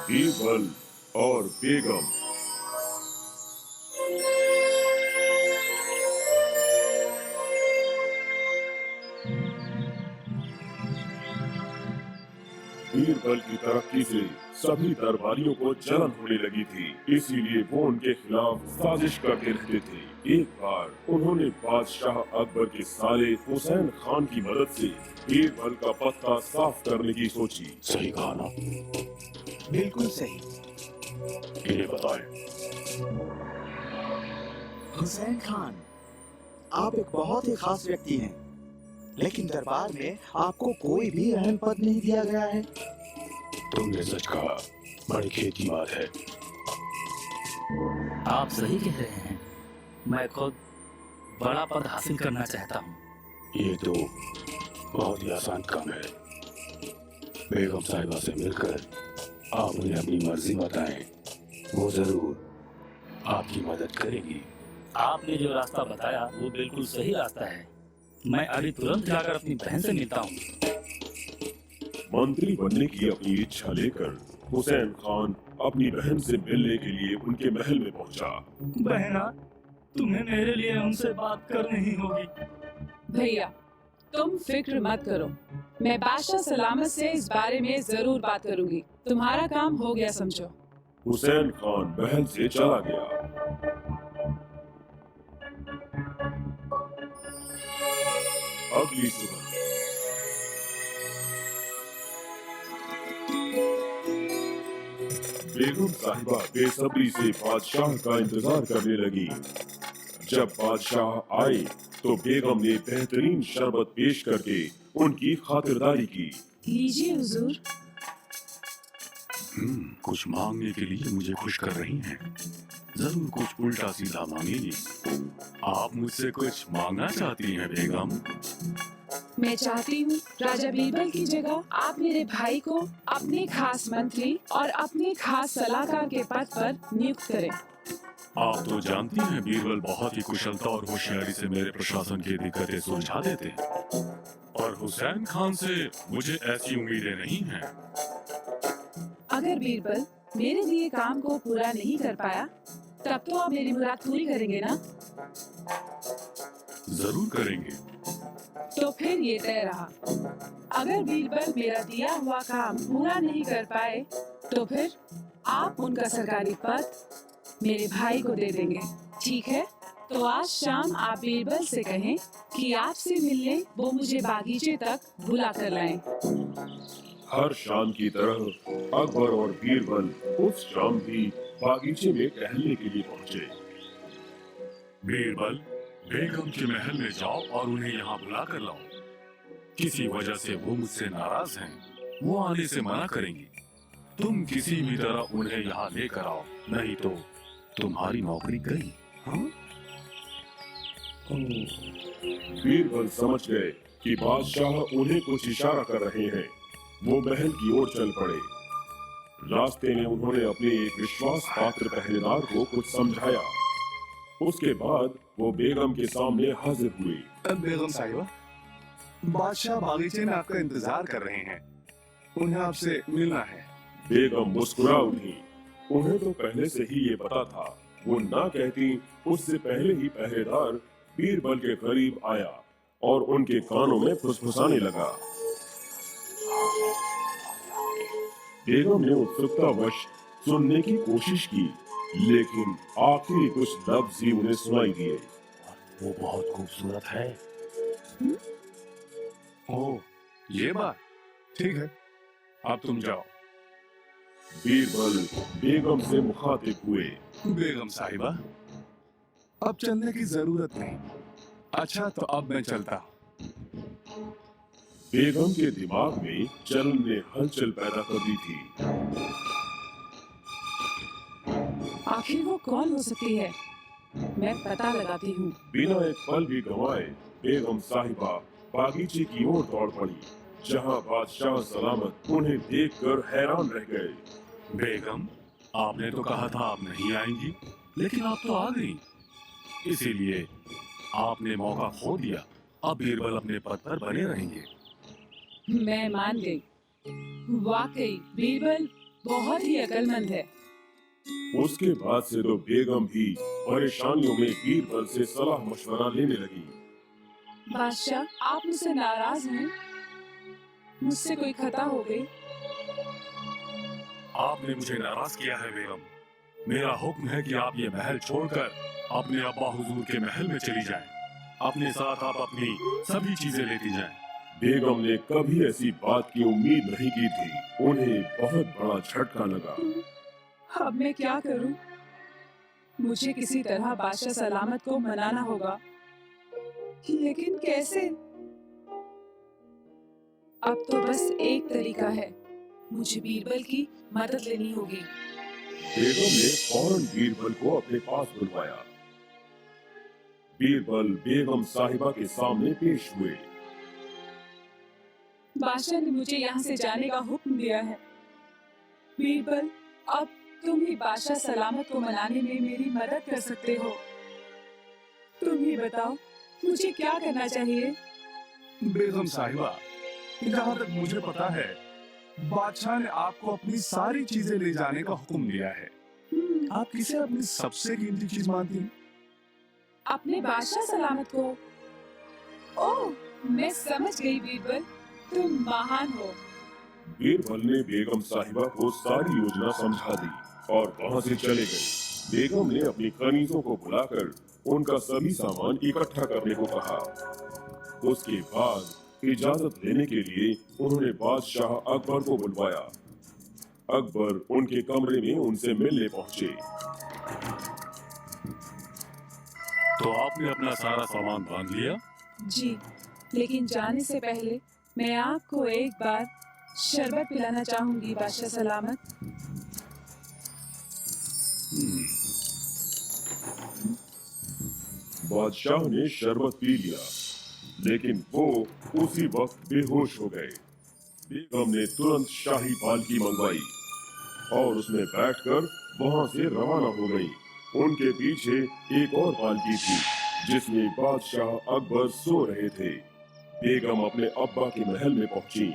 बीरबल और बेगम। बीरबल की तरक्की से सभी दरबारियों को जलन होने लगी थी, इसीलिए वो उनके खिलाफ साजिश करते रहते थे। एक बार उन्होंने बादशाह अकबर के साले हुसैन खान की मदद से बीरबल का पत्ता साफ करने की सोची। सही कहा ना? बिल्कुल सही। इन्हें बताएं। हुसैन खान, आप एक बहुत ही खास व्यक्ति हैं, लेकिन दरबार में आपको कोई भी अहम पद नहीं दिया गया है। तुमने सच कहा, बड़ी खेत की बात है। आप सही कह रहे हैं, मैं खुद बड़ा पद हासिल करना चाहता हूँ। ये तो बहुत ही आसान काम है। बेगम साहिबा से मिलकर आप उन्हें अपनी मर्जी बताएं, वो जरूर आपकी मदद करेगी। आपने जो रास्ता बताया वो बिल्कुल सही रास्ता है। मैं अभी तुरंत जाकर अपनी बहन से मिलता हूँ। मंत्री बनने की अपनी इच्छा लेकर हुसैन खान अपनी बहन से मिलने के लिए उनके महल में पहुंचा। बहना, तुम्हें मेरे लिए उनसे बात करनी ही होगी। भैया, तुम फिक्र मत करो, मैं बादशाह सलामत से इस बारे में जरूर बात करूंगी। तुम्हारा काम हो गया समझो। हुसैन खान महल से चला गया। अगली सुबह बेगम साहिबा बेसब्री से बादशाह का इंतजार करने लगी। जब बादशाह आए तो बेगम ने बेहतरीन शरबत पेश करके उनकी खातिरदारी की। लीजिए हुजूर। कुछ मांगने के लिए मुझे खुश कर रही हैं। जरूर कुछ उल्टा सीधा मांगेगी। आप मुझसे कुछ मांगना चाहती हैं बेगम? मैं चाहती हूँ राजा बीरबल की जगह आप मेरे भाई को अपने खास मंत्री और अपने खास सलाहकार के पद पर नियुक्त करें। आप तो जानती हैं बीरबल बहुत ही कुशलता और होशियारी से मेरे प्रशासन की दिक्कतें सुलझा देते हैं, और हुसैन खान से मुझे ऐसी उम्मीदें नहीं हैं। अगर बीरबल मेरे दिए काम को पूरा नहीं कर पाया, तब तो आप मेरी मुराद पूरी करेंगे ना? जरूर करेंगे। तो फिर ये तय रहा, अगर बीरबल मेरा दिया हुआ काम पूरा नहीं कर पाए, तो फिर आप उनका सरकारी पद मेरे भाई को दे देंगे। ठीक है? तो आज शाम आप बीरबल से कहें कि आपसे मिलने वो मुझे बागीचे तक बुला कर लाएं। हर शाम की तरह अकबर और बीरबल उस शाम भी बागीचे में टहलने के लिए पहुंचे। बीरबल, बेगम के महल में जाओ और उन्हें यहाँ बुला कर लाओ। किसी वजह से वो मुझसे नाराज हैं, वो आने से मना करेंगी। तुम किसी भी तरह उन्हें यहाँ लेकर आओ, नहीं तो तुम्हारी नौकरी गई। हाँ? बीरबल समझ गए कि बादशाह उन्हें कुछ इशारा कर रहे हैं। वो महल की ओर चल पड़े। रास्ते में उन्होंने अपने एक विश्वास पात्र पहरेदार को कुछ समझाया। उसके बाद वो बेगम के सामने हाजिर हुई। बेगम साहिबा, बादशाह बागीचे में आपका इंतजार कर रहे हैं। उन्हें आपसे मिलना है। बेगम मुस्कुरा उठी। उन्हें तो पहले से ही ये पता था। वो ना कहती उससे पहले ही पहरेदार बीरबल के करीब आया और उनके कानों में फुसफुसाने लगा। बेगम ने उत्सुकतावश सुनने की कोशिश की, लेकिन आखिरी कुछ लफ्ज ही उन्हें सुनाई दिए। वो बहुत खूबसूरत है। ओह, ये बात ठीक है, अब तुम जाओ। बीरबल बेगम से मुखातिब हुए। बेगम साहिबा, अब चलने की जरूरत नहीं। अच्छा, तो अब मैं चलता हूँ। बेगम के दिमाग में चलन ने हलचल पैदा कर दी थी। आखिर वो कौन हो सकती है? मैं पता लगाती हूँ। बिना एक पल भी गंवाए बेगम साहिबा बागीचे की ओर दौड़ पड़ी, जहाँ बादशाह सलामत उन्हें देखकर हैरान रह गए। बेगम, आपने तो कहा था आप नहीं आएंगी, लेकिन आप तो आ गई। इसीलिए आपने मौका खो दिया। अब बीरबल अपने पद पर बने रहेंगे। मैं मान गई। वाकई बीरबल बहुत ही अक्लमंद है। उसके बाद से तो बेगम भी परेशानियों में बीरबल से सलाह मशवरा लेने लगी। बादशाह, आप मुझसे नाराज हैं? मुझसे कोई खता हो गई? आपने मुझे नाराज किया है बेगम। मेरा हुक्म है कि आप ये महल छोड़कर अपने अब्बा हुजूर के महल में चली जाएं। अपने साथ आप अपनी सभी चीजें लेती जाएं। बेगम ने कभी ऐसी बात की उम्मीद नहीं की थी। उन्हें बहुत बड़ा झटका लगा। अब मैं क्या करूं? मुझे किसी तरह बादशाह सलामत को मनाना होगा, लेकिन कैसे? अब तो बस एक तरीका है, मुझे बीरबल की मदद लेनी होगी। बेगम ने फौरन बीरबल को अपने पास बुलवाया। बीरबल बेगम साहिबा के सामने पेश हुए। बादशाह ने मुझे यहाँ से जाने का हुक्म दिया है। बीरबल, अब तुम ही बादशाह सलामत को मनाने में मेरी मदद कर सकते हो। तुम ही बताओ, मुझे क्या करना चाहिए? बेगम साहिबा, जहाँ तक मुझे पता है, बादशाह ने आपको अपनी सारी चीजें ले जाने का हुक्म दिया है। आप किसे अपनी सबसे कीमती चीज मानती हैं? अपने बादशाह सलामत को। ओह, मैं समझ गई बीरबल, तुम महान हो। बीरबल ने बेगम साहिबा को सारी योजना समझा दी और वहाँ से चले गए। बेगम ने अपनी कनीजों को बुलाकर उनका सभी सामान इकट्ठा करने को कहा। उसके बाद इजाजत लेने के लिए उन्होंने बादशाह अकबर को बुलवाया। अकबर उनके कमरे में उनसे मिलने पहुंचे। तो आपने अपना सारा सामान बांध लिया? जी, लेकिन जाने से पहले मैं आपको एक बार शरबत पिलाना चाहूंगी बादशाह सलामत। बादशाह ने शरबत पी लिया, लेकिन वो उसी वक्त बेहोश हो गए। बेगम ने तुरंत शाही पालकी मंगवाई और उसमें बैठकर वहां से रवाना हो गई। उनके पीछे एक और पालकी थी जिसमें बादशाह अकबर सो रहे थे। बेगम अपने अब्बा के महल में पहुंची।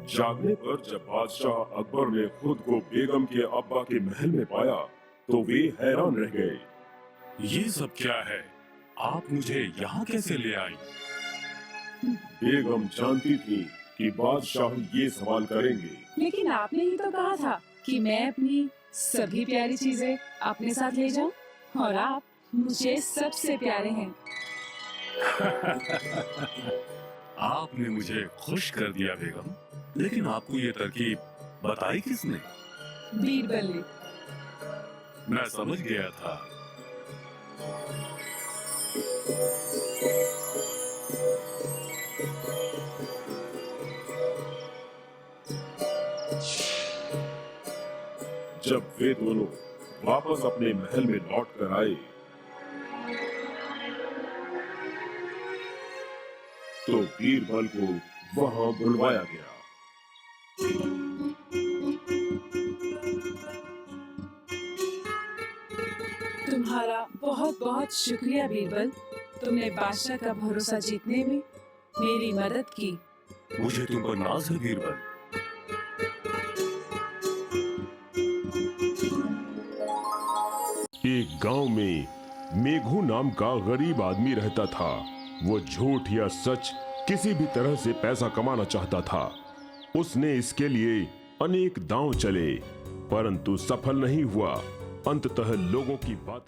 जागने पर जब बादशाह अकबर ने खुद को बेगम के अब्बा के महल में पाया तो वे हैरान रह गए। ये सब क्या है? आप मुझे यहाँ कैसे ले आई? बेगम जानती थी कि बादशाह ये सवाल करेंगे। लेकिन आपने ही तो कहा था कि मैं अपनी सभी प्यारी चीजें अपने साथ ले जाऊं, और आप मुझे सबसे प्यारे हैं। आपने मुझे खुश कर दिया बेगम, लेकिन आपको ये तरकीब बताई किसने? बीरबल ने। मैं समझ गया था। जब वे दोनों वापस अपने महल में लौट कर आए तो बीरबल को वहां बुलवाया गया। तुम्हारा बहुत बहुत शुक्रिया बीरबल, तुमने बादशाह का भरोसा जीतने में मेरी मदद की। मुझे तुम पर नाज है बीरबल। एक गांव में मेघू नाम का गरीब आदमी रहता था। वो झूठ या सच किसी भी तरह से पैसा कमाना चाहता था। उसने इसके लिए अनेक दांव चले, परंतु सफल नहीं हुआ। अंततः लोगों की बातें